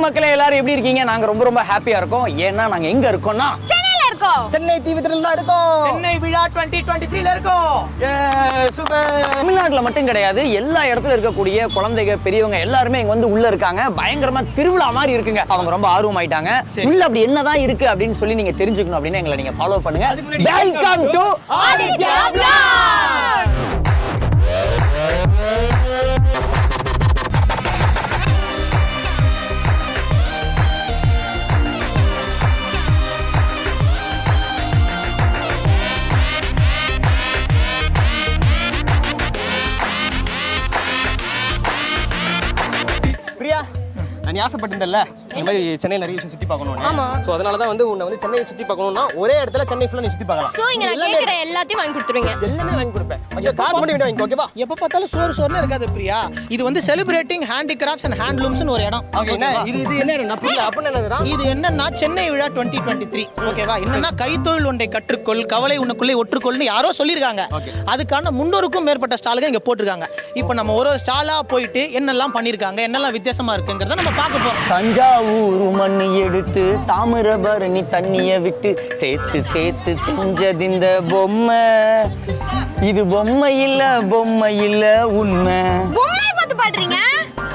மக்களே எல்லாரும் எப்படி இருக்கீங்க? நாங்க ரொம்ப ரொம்ப ஹாப்பியா இருக்கோம். ஏன்னா நாங்க எங்க இருக்கோம்னா சென்னையில இருக்கோம். சென்னை தீவிரத்துல தான் இருக்கோம். சென்னை விழா 2023ல இருக்கோம். சூப்பர். தமிழ்நாட்டுல மட்டும் கிடையாது, எல்லா இடத்துல இருக்கக்கூடிய குழந்தைங்க பெரியவங்க எல்லாருமே இங்க வந்து உள்ள இருக்காங்க. பயங்கரமா திருவிழா மாதிரி இருக்குங்க. அவங்க ரொம்ப ஆர்வமாயிட்டாங்க. உள்ள அப்படி என்னதான் இருக்கு அப்படின்னு சொல்லி நீங்க தெரிஞ்சுக்கணும் அப்படின்னா எங்களை நீங்க ஃபாலோ பண்ணுங்க. Welcome to Aditya vlog. Priya, நான் ஆசைப்பட்டிருந்தேன்ல இந்த மாதிரி சென்னையில் நிறைய விஷயம் சுற்றி பார்க்கணும்னு. ஆமா. ஸோ அதனால தான் வந்து உன்னை வந்து சென்னையை சுற்றி பார்க்கணும்னா ஒரே இடத்துல சென்னை ஃபுல்லாக நீ சுற்றி பார்க்கலாம். சோ இங்க நான் கேக்குற எல்லாத்தையும் வாங்கி கொடுத்துருவீங்க. எல்லாமே வாங்கி கொடுப்பேன். ஐயோ, காசு மட்டும் வேணும் வாங்கி, ஓகேவா? எப்ப பார்த்தாலும் சோறு இருக்காது பிரியா. இது வந்து செலிப்ரேட்டிங் ஹேண்டிகிராஃப்ட்ஸ் அண்ட் ஹேண்ட்லூம்ஸ்னு ஒரு இடம். ஓகே, என்ன இது என்ன நான் புரியல. அப்ப என்னதுடா? இது என்னன்னா சென்னை விழா 2023. ஓகேவா? என்னன்னா கைத்தொழில் ஒன்றை கற்றுக்கொள், கவலை உனக்குள்ளே ஒற்றுக்கொள்னு யாரோ சொல்லியிருக்காங்க. அதுக்கான 300க்கும் மேற்பட்ட ஸ்டாலுங்க இங்க போட்டிருக்காங்க. இப்போ நம்ம ஒரு ஸ்டாலா போயிட்டு என்னெல்லாம் பண்ணிருக்காங்க, என்னெல்லாம் வித்தியாசமா இருக்குங்கிறத நம்ம பார்க்க போறோம். தஞ்சாவூர் மண்ணு எடுத்து தாமிரபரணி தண்ணிய விட்டு சேர்த்து சேர்த்து செஞ்சது இந்த பொம்மை. இது பொம்மை இல்ல உண்மை. பொம்மையை பார்த்து பாடுறீங்க?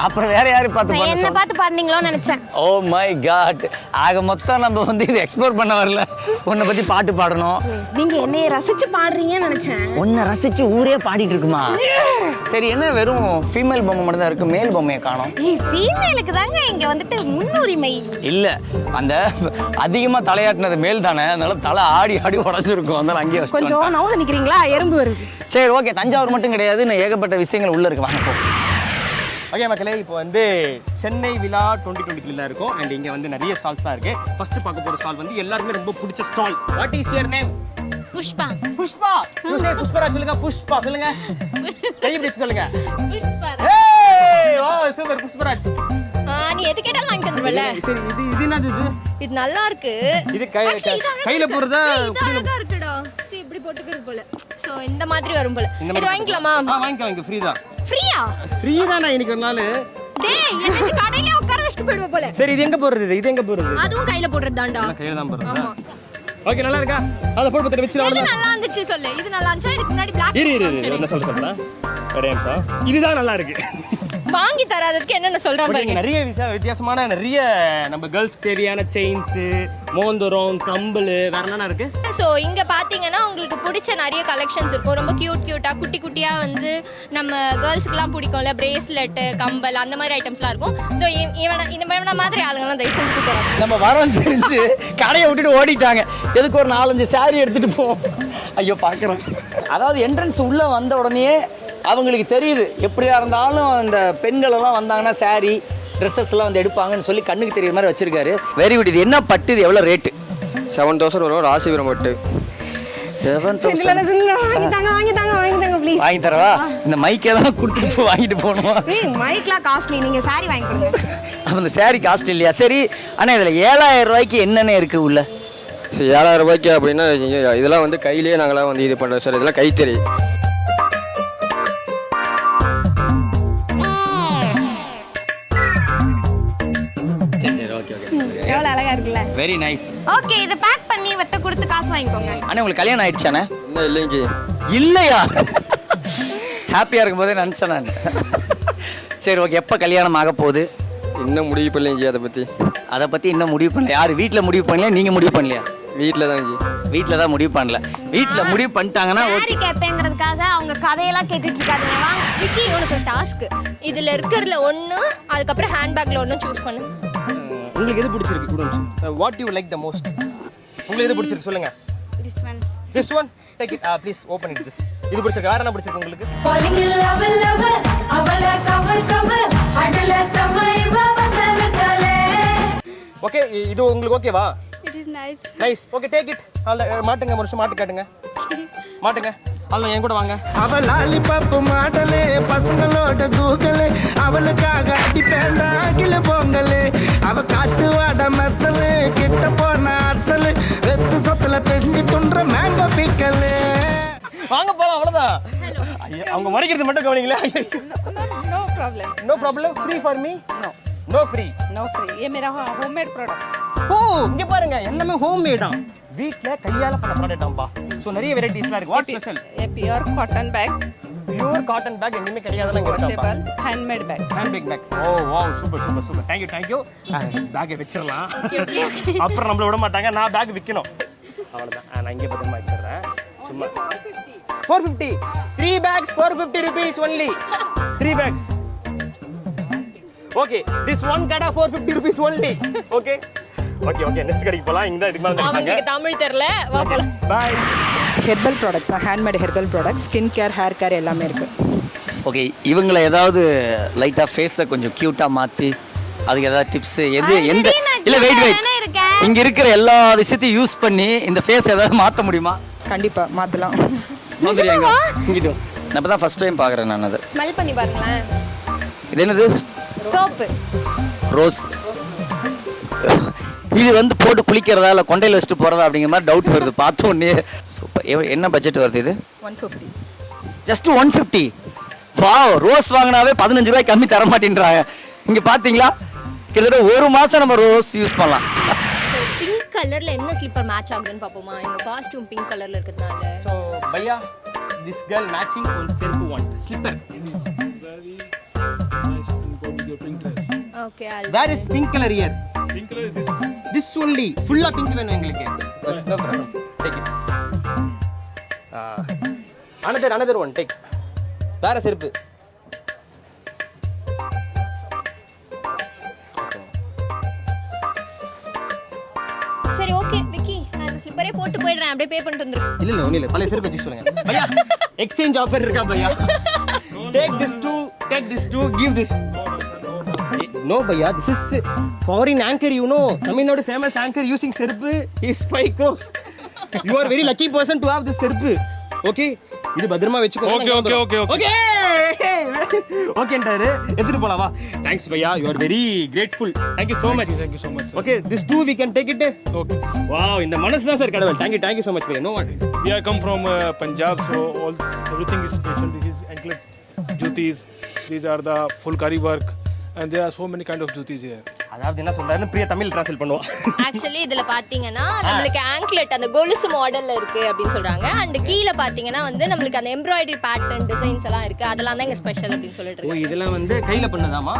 அப்புறம் வேற யாரு பார்த்து என்ன பண்ண? பார்த்து பாடுனீங்களோன்னு நினைச்சேன். Oh my God. ஆக மொத்தம் நம்ம வந்து இது எக்ஸ்ப்ளோர் பண்ண வரல. உன்னை பத்தி பாட்டு பாடணும். நீங்க என்னைய ரசிச்சு பாடுறீங்கன்னு நினைச்சேன். உன்னை ரசிச்சு ஊரே பாடிட்டு இருக்குமா? சரி, என்ன வெறும் ஃபீமேல் பொம்மை மட்டும் தான் இருக்கு, மேல் பொம்மையை காணோம். ஃபீமேலுக்கு தாங்க இங்க வந்துட்டு முன்னுரிமை. இல்ல, அந்த அதிகமா தலையாட்டினது மேல் தானே, அதனால தலை ஆடி ஆடி உடஞ்சிருக்கும். அதனால அங்கேயே வச்சு கொஞ்சம் நவுந்து நிக்கிறீங்களா? எறும்பு வருது. சரி, ஓகே. தஞ்சாவூர் மட்டும் கிடையாது, இன்னும் ஏகப்பட்ட விஷயங்கள் உள்ள இருக்கு. வாங்க போ. ஓகே மக்களே, இப்போ வந்து சென்னை விழா 2023ல இருக்கும். அண்ட் இங்கே வந்து நிறைய ஸ்டால்ஸ் தான் இருக்கு. ஃபர்ஸ்ட் பார்க்க போகிற ஸ்டால் வந்து எல்லாருமே ரொம்ப பிடிச்ச stall. What is your name? Pushpa. Pushpa. You say Pushparaj சொல்லுங்க. புஷ்பா சொல்லுங்க. கை பிடிச்சு சொல்லுங்க. புஷ்பா. ஏய், ஓ சூப்பர் புஷ்பராஜ். நீ எது கேட்டாலும் வாங்கி தந்துருவல. சரி, இது என்னது இது? இது நல்லா இருக்கு. இது கையில போறதா? இது அழகா இருக்குடா. சீ, இப்படி போட்டுக்கிறது போல. சோ இந்த மாதிரி வரும் போல. இது வாங்கிக்கலாமா? வாங்கிக்கோ, ஃப்ரீ தான். ஃப்ரீயா? ஃப்ரீ தானா இன்னைக்கு ஒரு நாள்? டேய், எனக்கு கடையில உட்கார வச்சிட்டு போய்டுவ போல. சரி, இது எங்க போறது? இது எங்க போறது? அதுவும் கையில போடுறது தான்டா. கையில தான் போறது. ஆமா. ஓகே, நல்லா இருக்கா? அத போட்டு பத்திர வெச்சு இது நல்லா இருந்துச்சு சொல்லு. இது நல்லா இருந்துச்சா? இதுக்கு முன்னாடி பிளாக் என்ன சொல்றேன்? ஒரே நிமிஷம். இதுதான் நல்லா இருக்கு. வாங்கி தராததுக்கு என்னென்ன சொல்றான் பாருங்க. நிறைய வித்தியாசமான நிறைய நம்ம கேர்ள்ஸ் தேவையான செயின்ஸ், மோந்திரம், கம்பல், வேற என்ன இருக்கு? சோ இங்க பாத்தீங்கன்னா உங்களுக்கு பிடிச்ச நிறைய கலெக்ஷன்ஸ் இருக்கும். ரொம்ப கியூட்டா குட்டி குட்டியா வந்து நம்ம கேர்ள்ஸ்க்குலாம் பிடிக்கும்ல, பிரேஸ்லெட், கம்பல், அந்த மாதிரி ஐட்டம்ஸ்லாம் இருக்கும். ஸோ இவன மாதிரி ஆளுங்கெல்லாம் தயவு செஞ்சு கூப்பிடுறாங்க. நம்ம வரோம் தெரிஞ்சு கடையை விட்டுட்டு ஓடிட்டாங்க. எதுக்கு ஒரு 4-5 சாரி எடுத்துட்டு போவோம். ஐயோ, பார்க்குறோம். அதாவது என்ட்ரன்ஸ் உள்ள வந்த உடனே அவங்களுக்கு தெரியுது, எப்படியா இருந்தாலும் இந்த பெண்கள் எல்லாம் வந்தாங்கன்னா சாரி ட்ரெஸ்ஸஸ்லாம் வந்து எடுப்பாங்கன்னு சொல்லி கண்ணுக்கு தெரியுற மாதிரி வச்சிருக்காரு. Very good. இது என்ன பட்டு? இது எவ்வளோ ரேட்டு? 7,000 வரும். ராசிபுரம் பட்டு 7,000. வாங்கிட்டாங்க ப்ளீஸ். வாங்கி தரவா? இந்த மைக்கே தான் கொடுத்துட்டு வாங்கிட்டு போகணும். மைக்லாம் காஸ்ட்லி. நீங்க சாரி வாங்கி கொடுங்க. அப்போ இந்த சாரி காஸ்ட் இல்லையா? சரி, ஆனால் இதில் 7,000 ரூபாய்க்கு என்னென்ன இருக்கு உள்ள? 7,000 ரூபாய்க்கு அப்படின்னா இதெல்லாம் வந்து கையிலேயே நாங்களாம் வந்து இது பண்ணுறோம் சார். இதெல்லாம் கைத்தறி. எவ்வளவு அழகா இருக்குல்ல? Very nice. ஓகே, இத பேக் பண்ணி வெட்ட கொடுத்து காசு வாங்கிக்கோங்க. அண்ணா, உங்களுக்கு கல்யாணம் ஆயிடுச்சானே? இன்னும் இல்லைங்க. இல்லையா? ஹாப்பியாக இருக்கும் போதே நினச்சேன் நான். சரி, ஓகே. எப்போ கல்யாணம் ஆக போகுது? இன்னும் முடிவு பண்ணலைங்க. அதை பற்றி இன்னும் முடிவு பண்ணல. யார் வீட்டில் முடிவு பண்ணலையா, நீங்கள் முடிவு பண்ணலையா? வீட்டில் தான். வீட்டில் தான் முடிவு பண்ணல. வீட்டில் முடிவு பண்ணிட்டாங்கன்னா சாரி கேட்பேங்கிறதுக்காக அவங்க கதையெல்லாம் கேட்டுட்டு இருக்காதீங்க. வாங்க விக்கி, உனக்கு டாஸ்க். இதுல இருக்கிறதுல ஒன்று, அதுக்கப்புறம் ஹேண்ட்பேக்ல ஒன்று சூஸ் பண்ணு. உங்களுக்கு எது பிடிச்சிருக்கு? கொடுங்க. What you like the most? உங்களுக்கு எது பிடிச்சிருக்கு சொல்லுங்க. This one. Take it. Please open it this. இது பிடிச்சிருக்கு. வேற என்ன பிடிச்சிருக்கு உங்களுக்கு? Falling in love with lover. அவளை cover அடல சமைவ பத்த வச்சாலே. ஓகே, இது உங்களுக்கு ஓகேவா? It is nice. Nice. Okay, take it. மாட்டுங்க, ஒரு நிமிஷம் மாட்டு காட்டுங்க. மாட்டுங்க. அல்ல என் கூட வாங்க. அவ லாலிபப்பு மாடலே, பசங்களோட கூகலே, அவளுக்காக அடிப்பேண்டா அகில பொங்கலே. அவ காட்டு வாட மெர்சலு, கிட்ட போன அரசலு, வெத்து சொத்துல பெஞ்சு துன்ற மேங்கோ பிக்கலே. வாங்க போலாம், அவ்வளவுதான். அவங்க மறைக்கிறது மட்டும் கவனிங்களே. No problem. No problem. Free for me? No. No free. No free ये मेरा होममेड प्रोडक्ट ஓ இங்க பாருங்க எல்லாமே ஹோம் மேடா, வீட்ல கையால பண்ண ப்ராடக்ட்டாம்பா. சோ நிறைய வெரைட்டிஸ்லாம் இருக்கு. What special? ये pure cotton bag pure cotton bag எங்கேயுமே கிடையாதுல இங்க இருக்காப்பா. Washable handmade bag handbag. Oh wow super super super. Thank you. பேக்கை வச்சிரலாம். அப்புறம் நம்மள விட மாட்டாங்க. நான் பேக் விக்கணும். அவ்வளவுதான். நான் இங்கே பத்திரமா வச்சிடுறேன். சும்மா 450. 3 bags 450 rupees only. 3 bags. Okay, this one kada 450 rupees only. Okay. Okay, next கடைக்கு போலாம். இங்க தான் இதுக்கு மேல நினைப்பாங்க. அவங்களுக்கு தமிழ் தெரியல. வா போலாம். Bye. Herbal products handmade herbal products skin care hair care எல்லாமே இருக்கு. ஓகே, இவங்களை ஏதாவது லைட்டாக ஃபேஸை கொஞ்சம் க்யூட்டாக மாற்றி அதுக்கு ஏதாவது டிப்ஸு எந்த இல்லை வெயிட் இங்கே இருக்கிற எல்லா விஷயத்தையும் யூஸ் பண்ணி இந்த ஃபேஸ் ஏதாவது மாற்ற முடியுமா? கண்டிப்பா மாத்தலாம். சௌந்தர்யாங்க இங்கிட்டு நான் இப்போ தான் ஃபஸ்ட் டைம் பார்க்குறேன் நான் அதை. ஸ்மெல் பண்ணி பாருங்களேன். இது என்னது? சோப்பு. ரோஸ். இது வந்து போட்டு குளிக்கிறதா இல்லை கொண்டையில் வச்சுட்டு போகிறதா அப்படிங்கிற மாதிரி டவுட் வருது பார்த்த உடனே. சூப்பர். என்ன பட்ஜெட் வருது இது? 150. ஜஸ்ட் 150. வாவ், ரோஸ் வாங்கினாவே 15 ரூபாய் கம்மி தர மாட்டேன்றாங்க. இங்கே பார்த்தீங்களா, கிட்டத்தட்ட ஒரு மாதம் நம்ம ரோஸ் யூஸ் பண்ணலாம். பிங்க் கலர்ல என்ன ஸ்லிப்பர் மேட்ச் ஆகுதுன்னு பாப்போமா? இந்த காஸ்டியூம் பிங்க் கலர்ல இருக்கிறதுனால. So, Bhaiya, this girl matching on செருப்பு one slipper. Okay. Where is pink color here? Pink color is this only. Full pink வேணும் எங்களுக்கு. Yes, no problem. Take it. Another one take. வேற செருப்பு. சரி okay Vicky, நான் இந்த ஸ்லிப்பரே போட்டு போயிடுறேன். அப்படியே பே பண்ணிட்டு வந்துரு. இல்ல ஒண்ணு இல்ல, பழைய செருப்பு வச்சு சொல்லுங்க. பையா எக்ஸ்சேஞ்ச் ஆஃபர் இருக்கா பையா? Take this two, give this. No bhaiya, this is foreign anchor, you know. Tamil Nadu famous anchor using செருப்பு is 5 crores. You are very lucky person to have this செருப்பு. Okay, இது பத்திரமா வெச்சுக்கோ. Okay ஓகேன்றாரு. எடுத்துட்டு போலாம் வா. Thanks bhaiya, you are very grateful. Thank you so much. Okay, this two we can take it. Okay. Wow, இந்த மனசு தான் sir கடவுள். Thank you so much bhaiya. No what? We are come from Punjab, so everything is special. This is anklet jutis. These are the fulkari work, and there are so many kind of jutis here. அதாவது என்ன சொல்றாருன்னு Priya Tamil translate பண்ணுவோம். Actually இதுல பாத்தீங்கன்னா நம்மளுக்கு anklet அந்த கொலுசு மாடல்ல இருக்கு அப்படின்னு சொல்றாங்க. அண்ட் கீழ பாத்தீங்கன்னா வந்து நம்மளுக்கு அந்த எம்ப்ராய்டரி பேட்டர்ன் டிசைன்ஸ் எல்லாம் இருக்கு. அதெல்லாம் தான் இங்க ஸ்பெஷல் அப்படின்னு சொல்லிட்டு ஓ இருக்கு. இதெல்லாம் வந்து கையில பண்ணதாமா?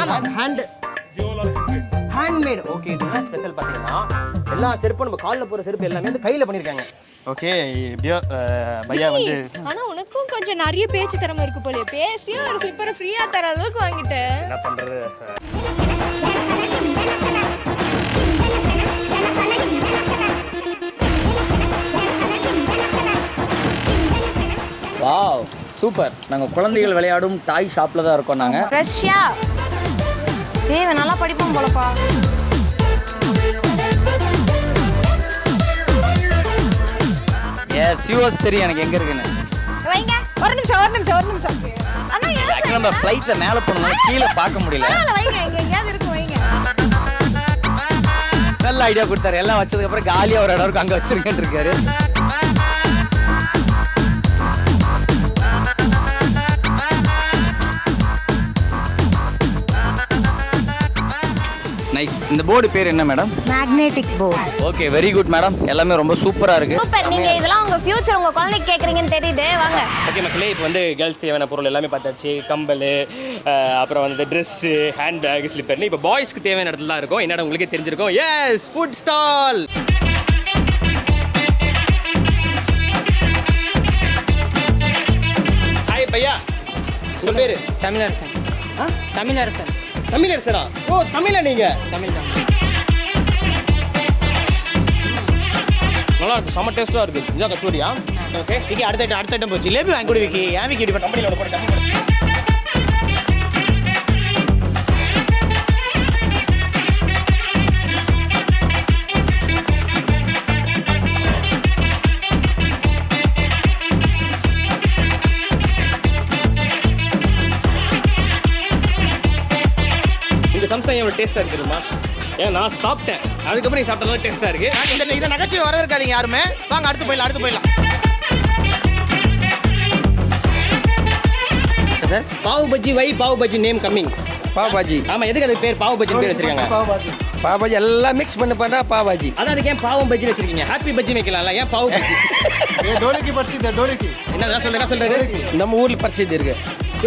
ஆமா. ஹேண்ட்மேட். ஓகே, இதெல்லாம் ஸ்பெஷல் பாத்தீங்கன்னா எல்லா செருப்பும் நம்ம கால்ல போற செருப்பு எல்லாமே வந்து கையில பண்ணிருக்காங்க. ஓகே, இப்படியோ பையா வந்து ஆனா உனக்கும் கொஞ்சம் நிறைய பேச்சு திறமை இருக்கு போல. பேசியும் ஒரு ஸ்லிப்பரை ஃப்ரீயா தர அளவுக்கு வாங்கிட்டேன். என்ன பண்றது? Wow, super. நாங்கள் குழந்தைகள் விளையாடும் டாய் ஷாப்பில் தான் இருக்கோம் நாங்கள். ரஷ்யா இவன் நல்லா படிப்பான் போலப்பா. எஸ், யூஎஸ் தெரியும் எனக்கு எங்கே இருக்குன்னு. வைங்க ஒரு நிமிஷம் அண்ணா ஆக்சுவலாக நம்ம ஃப்ளைட்டில் மேலே போனோம்னா கீழே பார்க்க முடியல. வைங்க இங்க எங்கேயாவது இருக்கு வைங்க. நல்ல ஐடியா கொடுத்தாரு. எல்லாம் வச்சதுக்கப்புறம் காலியாக ஒரு இடம் இருக்கு, அங்கே வச்சிருக்கேன் இருக்காரு. நைஸ். இந்த போர்டு பேர் என்ன madam? Magnetic board. Okay, very good madam. எல்லாமே ரொம்ப சூப்பராக இருக்கு. சூப்பர். நீங்க இதெல்லாம் உங்க ஃபியூச்சர் உங்க குழந்தைக்கு கேக்குறீங்கன்னு தெரியுது. வாங்க. ஓகே மக்களே, இப்போ வந்து கேர்ள்ஸ் தேவையான பொருள் எல்லாமே பார்த்தாச்சு. கம்பல், அப்புறம் வந்து ட்ரெஸ்ஸு, ஹேண்ட் பேக், ஸ்லிப்பர்னு. இப்போ பாய்ஸ்க்கு தேவையான இடத்துல தான் இருக்கும். என்னடா உங்களுக்கே தெரிஞ்சிருக்கும். Yes, food stall. ஹாய் பையா, உங்கள் பேர்? தமிழரசன். தமிழரசன். தமிழரசனா? ஓ தமிழா நீங்க? தமிழ் தான். நல்லா இருக்கு, செம்ம டேஸ்ட்டாக இருக்குது. இதான் கச்சோரியா? ஓகே, விக்கி அடுத்த ஐட்டம் போச்சு. ஜிலேபி வாங்கி கொடு விக்கி. ஏன் விக்கி இப்படி கம்பெனியில் ஒன்று போட்டு சம்சங் எவ்வளோ டேஸ்ட்டாக இருக்கு தெரியுமா? ஏன் நான் சாப்பிட்டேன், அதுக்கப்புறம் நீ சாப்பிட்டா டேஸ்ட்டாக இருக்கு. இந்த நகைச்சுவை வர இருக்காதீங்க யாருமே. வாங்க அடுத்து போயிடலாம். சார், பாவு பஜ்ஜி, வை பாவு பஜ்ஜி நேம் கம்மிங். பாவ் பாஜி. ஆமா, எதுக்கு அது பேர் பாவ் பஜ்ஜி பேர் வச்சிருக்காங்க? பாவ் பாஜி எல்லாம் மிக்ஸ் பண்ணா பாவ் பாஜி. அதான் அதுக்கு ஏன் பாவம் பஜ்ஜி வச்சிருக்கீங்க? ஹாப்பி பஜ்ஜி வைக்கலாம்ல, ஏன் பாவ் பஜ்ஜி? டோலிக்கு பரிசித்த டோலிக்கு என்ன சொல்றது? நம்ம ஊர்ல பிரசித்தி இருக்கு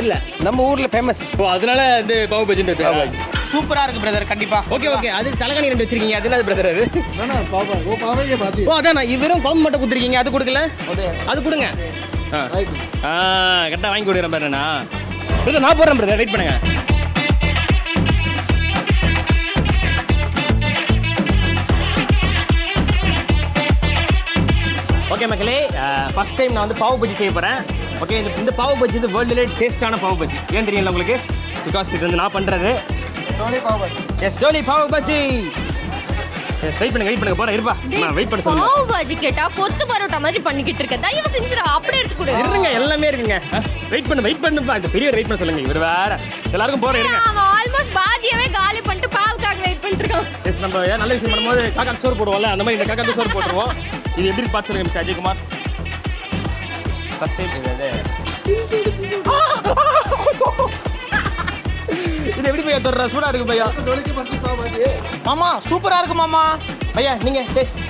இல்ல, நம்ம ஊர்ல ஃபேமஸ். ஓ, அதனால இந்த பாவ் பஜ்ஜி பாவ் பாஜி சூப்பரா இருக்கு பிரதர், கண்டிப்பா. ஓகே. அது தலகாணி ரெண்டு வச்சிருக்கீங்க, அது என்ன பிரதர்? அது ஓ, அதான் வெறும் குழம்பு மட்டும் கொடுத்துருக்கீங்க, அது கொடுக்கல? அது கொடுங்க. கரெக்டாக வாங்கி கொடுக்குறேன் பாரு. நான் போடுறேன் பிரதர், வெயிட் பண்ணுங்க. ஓகே மக்களே, ஃபர்ஸ்ட் டைம் நான் வந்து பாவ் பஜ்ஜி செய்ய போகிறேன். ஓகே, இந்த பாவ் பஜ்ஜி வந்து வேர்ல்டுலே டேஸ்டான பாவ் பஜ்ஜி. ஏன் தெரியல உங்களுக்கு? பிகாஸ் இது வந்து நான் பண்ணுறது. Yes, Dolly pav bhaji. Yes, wait பண்ணுங்க போகிறேன். இருப்பா, நான் வெயிட் பண்ண சொல்லுங்க. பாவ் பாஜி கேட்டா கொத்து பரோட்டா மாதிரி பண்ணிக்கிட்டு இருக்க, தயவு செஞ்சுடா அப்படியே எடுத்து கொடு. இருங்க, எல்லாமே இருக்குங்க. வெயிட் பண்ணுப்பா. இந்த பெரிய வெயிட் பண்ண சொல்லுங்க. இவர் வேற எல்லாருக்கும் போகிறேன். இருங்க, அவன் ஆல்மோஸ்ட் பாஜியவே காலி பண்ணிட்டு பாவுக்காக வெயிட் பண்ணிட்டு இருக்கான். எஸ், நம்ம ஏதாவது நல்ல விஷயம் பண்ணும்போது காக்காக்கு சோறு போடுவோம்ல, அந்த மாதிரி இந்த காக்காக்கு சோறு போட்டுருவோம். இது எப்படி பார்த்து சொல்லுங்க மிஸ்டர் அஜய்குமார்? ஃபர்ஸ்ட் டைம் இது எப்படி பையா தொடர? சூடா இருக்கு பையா. மாமா சூப்பரா இருக்கு மாமா. பையா நீங்க டேஸ்ட்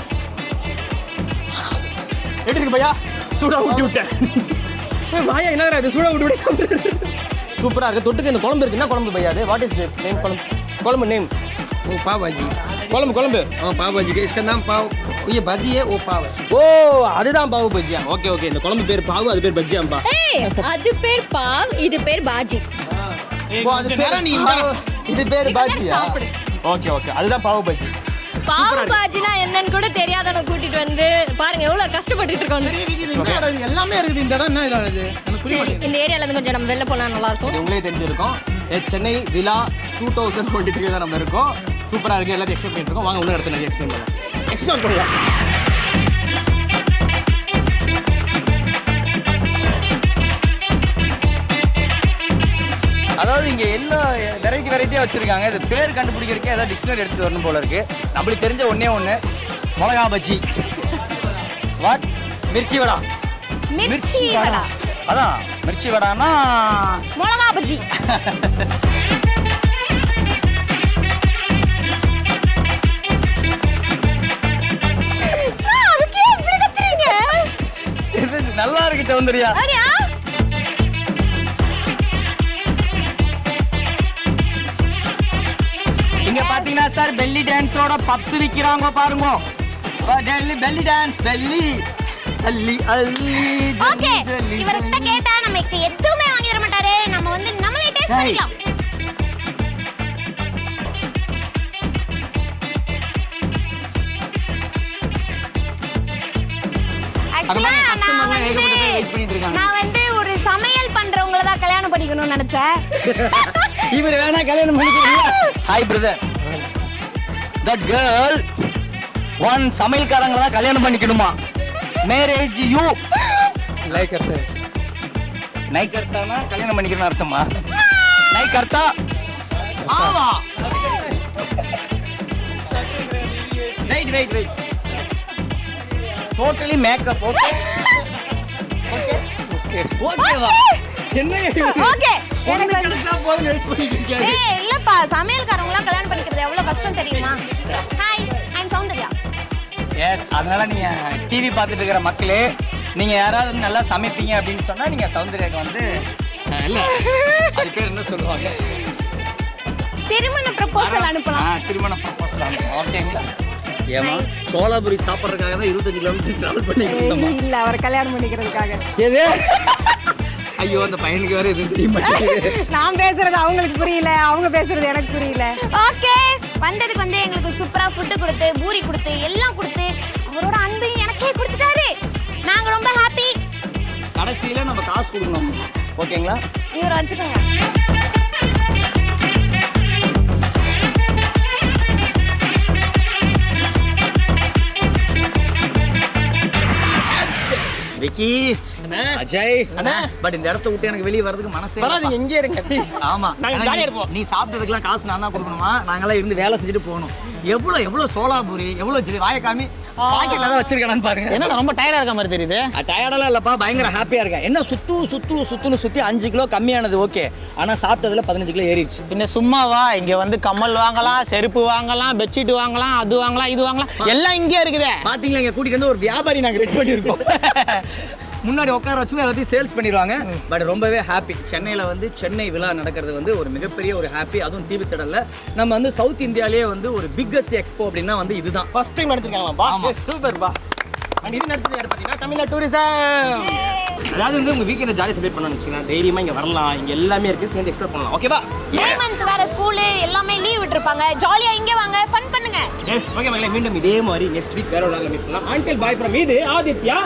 எப்படி இருக்கு பையா? சூடா ஊட்டி விட்டேன். வாயா என்ன இது சூடா ஊட்டி விட்டு சூப்பரா இருக்கு. தொட்டுக்கு இந்த குழம்பு இருக்கு. என்ன குழம்பு பையா அது? What is name? குழம்பு நேம்? वो पाव भाजी. குழம்பு पाव भाजी के इसका नाम पाव, ये भाजी है वो पाव है. ஓ, அதுதான் பாவ் பஜ்ஜியா? ஓகே. இந்த குழம்பு பேர் பாவ், அது பேர் பஜ்ஜியாம்பா. ஏய், அது பேர் பாவ், இது பேர் பாஜி. ஓ, அது பேர் நீ இது பேர் பாஜியா? ஓகே. அதுதான் பாவ் பஜ்ஜி. பாவ் பாஜினா என்னன்னு கூட தெரியாதவன கூட்டிட்டு வந்து பாருங்க எவ்வளவு கஷ்டப்பட்டுட்டு இருக்கோம். எல்லாமே இருக்குது. இந்த இடம் என்ன இது? சரி, இந்த ஏரியால இருந்து கொஞ்சம் நம்ம வெளில போனா நல்லா இருக்கும். உங்களே தெரிஞ்சிருக்கும். சென்னை விழா 2023 தான் நம்ம இருக்கோம். சூப்பராக இருக்குது, எல்லாத்தையும் எக்ஸ்பிளைன் பண்ணிட்டு இருக்கோம். வாங்க இன்னும் இடத்துல நிறைய எக்ஸ்பிளைன் பண்ணலாம். அதாவது இங்கே என்ன வெரைட்டியாக வச்சுருக்காங்க. இது பேர் கண்டுபிடிக்கிறதுக்கே ஏதாவது டிக்ஷனரி எடுத்து வரணும் போல இருக்குது. நம்மளுக்கு தெரிஞ்ச ஒன்றே மிளகா பஜ்ஜி. வாட்? மிர்ச்சி வடா. மிர்ச்சி வடா. அதான் மிர்ச்சி வடானா மிளகா பஜ்ஜி. இது நல்லா இருக்கு சௌந்தர்யா. இங்க பாத்தீங்கன்னா சார் பெல்லி டான்ஸோட பப்ஸ் விக்கிறாங்க பாருங்க. பெல்லி டான்ஸ் பெல்லி அள்ளி அள்ளி. ஓகே, இவர்கிட்ட கேட்டா நமக்கு எதுவுமே வாங்கி தர மாட்டாரே. நம்ம வந்து நம்மளே டேஸ்ட் பண்ணிக்கலாம். ஆக்சுவலா நான் வந்து ஒரு சமையல் பண்றவங்கள தான் கல்யாணம் பண்ணிக்கணும்னு நினைச்சேன். இவர் வேணா கல்யாணம் பண்ணிக்கிறீங்க. Hi brother, that girl one சமையல்காரங்கள தான் கல்யாணம் பண்ணிக்கணுமா? மேரேஜ் யூ லைக் கர்த்தா. நை கர்த்தானா கல்யாணம் பண்ணிக்கிறேன்னு அர்த்தமா? நை கர்த்தா. ஆமா. ரைட். Totally makeup. ஓகேவா? என்ன ஓகே, எனக்கு கிடைச்சா போதும் வெயிட் பண்ணிட்டு இருக்கேன். ஏய் இல்லப்பா, சமையல்காரங்கள கல்யாணம் பண்ணிக்கிறது எவ்வளவு கஷ்டம் தெரியுமா? ஹாய், ஐ அம் சௌந்தர்யா. எஸ், அதனால நீங்க டிவி பார்த்துட்டு இருக்கிற மக்களே, நீங்க யாராவது வந்து நல்லா சமைப்பீங்க அப்படின்னு சொன்னா நீங்க சௌந்தர்யாக்கு வந்து இல்ல அது பேர் என்ன சொல்லுவாங்க? திருமண ப்ரப்போசல் அனுப்பலாம். திருமண ப்ரப்போசல் அனுப்பலாம். ஓகேங்களா? ஏமா சோலாபுரி சாப்பிட்றதுக்காக தான் 25 கிலோமீட்டர் டிராவல் பண்ணிக்கிட்டு இல்ல, அவர் கல்யாணம் பண்ணிக்கிறதுக்காக. எது? ஐயோ, அந்த பையனுக்கு வேற எதுவும் தெரிய மாட்டேங்குது. நான் பேசுறது அவங்களுக்கு புரியல, அவங்க பேசுறது எனக்கு புரியல. ஓகே, வந்ததுக்கு வந்து எங்களுக்கு சூப்பரா ஃபுட் கொடுத்து, பூரி கொடுத்து, எல்லாம் கொடுத்து, அவரோட அன்பையும் எனக்கே கொடுத்துட்டாரு. நாங்க ரொம்ப ஹாப்பி. கடைசியில நம்ம காசு கொடுக்கணும். ஓகேங்களா? இவர் வச்சுக்கோங்க. விக்கி, அஜய், பட் இந்த இடத்த விட்டு எனக்கு வெளியே வரதுக்கு மனசே நீங்க இங்கே இருங்க ப்ளீஸ். ஆமா, நாங்க ஜாலியா இருப்போம். நீ சாப்பிட்டதுக்கெல்லாம் காசு நான் தான் கொடுக்கணுமா? நாங்களாம் இருந்து வேலை செஞ்சுட்டு போகணும். எவ்வளோ சோலாபுரி, எவ்வளோ வாயை காமி. பாக்கெட்ல தான் வச்சிருக்கானு பாருங்க. என்ன ரொம்ப டயர்டா இருக்க மாதிரி தெரியுது. டயர்டெல்லாம் இல்லப்பா, பயங்கர ஹாப்பியா இருக்கேன். என்ன சுத்தி 5 கிலோ கம்மியானது ஓகே, ஆனா சாப்பிட்டதுல 15 கிலோ ஏறிடுச்சு. பின்ன சும்மாவா, இங்க வந்து கம்மல் வாங்கலாம், செருப்பு வாங்கலாம், பெட்ஷீட் வாங்கலாம், அது வாங்கலாம், இது வாங்கலாம், எல்லாம் இங்கே இருக்குதே. பாத்தீங்களா, இங்க கூட்டிட்டு வந்து ஒரு வியாபாரி நாங்க ரெடி பண்ணிருக்கோம். முன்னாடி உட்கார வச்சு எல்லாத்தையும் சேல்ஸ் பண்ணிடுவாங்க. பட் ரொம்பவே ஹாப்பி. சென்னையில் வந்து சென்னை விழா நடக்கிறது வந்து ஒரு மிகப்பெரிய ஒரு ஹாப்பி. அதுவும் தீவுத்திடல்ல நம்ம வந்து சவுத் இந்தியாலேயே வந்து ஒரு பிக்கஸ்ட் எக்ஸ்போ அப்படின்னா வந்து இதுதான். ஃபர்ஸ்ட் டைம் நடத்திருக்காங்களாப்பா. சூப்பர் பா. அண்ட் இது நடத்துறது யார் பார்த்தீங்கன்னா தமிழ்நாடு டூரிசம். அதாவது வந்து உங்க வீக்கெண்ட் ஜாலியாக செலிப்ரேட் பண்ணணும்னு வச்சுக்கோங்க, தைரியமாக இங்கே வரலாம். இங்கே எல்லாமே இருக்குது, சேர்ந்து எக்ஸ்ப்ளோர் பண்ணலாம். ஓகேவா? மே மந்த் வேற ஸ்கூலு எல்லாமே லீவ் விட்டுருப்பாங்க. ஜாலியா இங்கே வாங்க, ஃபன் பண்ணுங்க. எஸ் ஓகே மகளே, மீண்டும் இதே மாதிரி நெக்ஸ்ட் வீக் வேற ஒரு நாள் மீட் பண்ணலாம். அன்டில் பாய் ஃப்ரம் இது ஆதித்யா.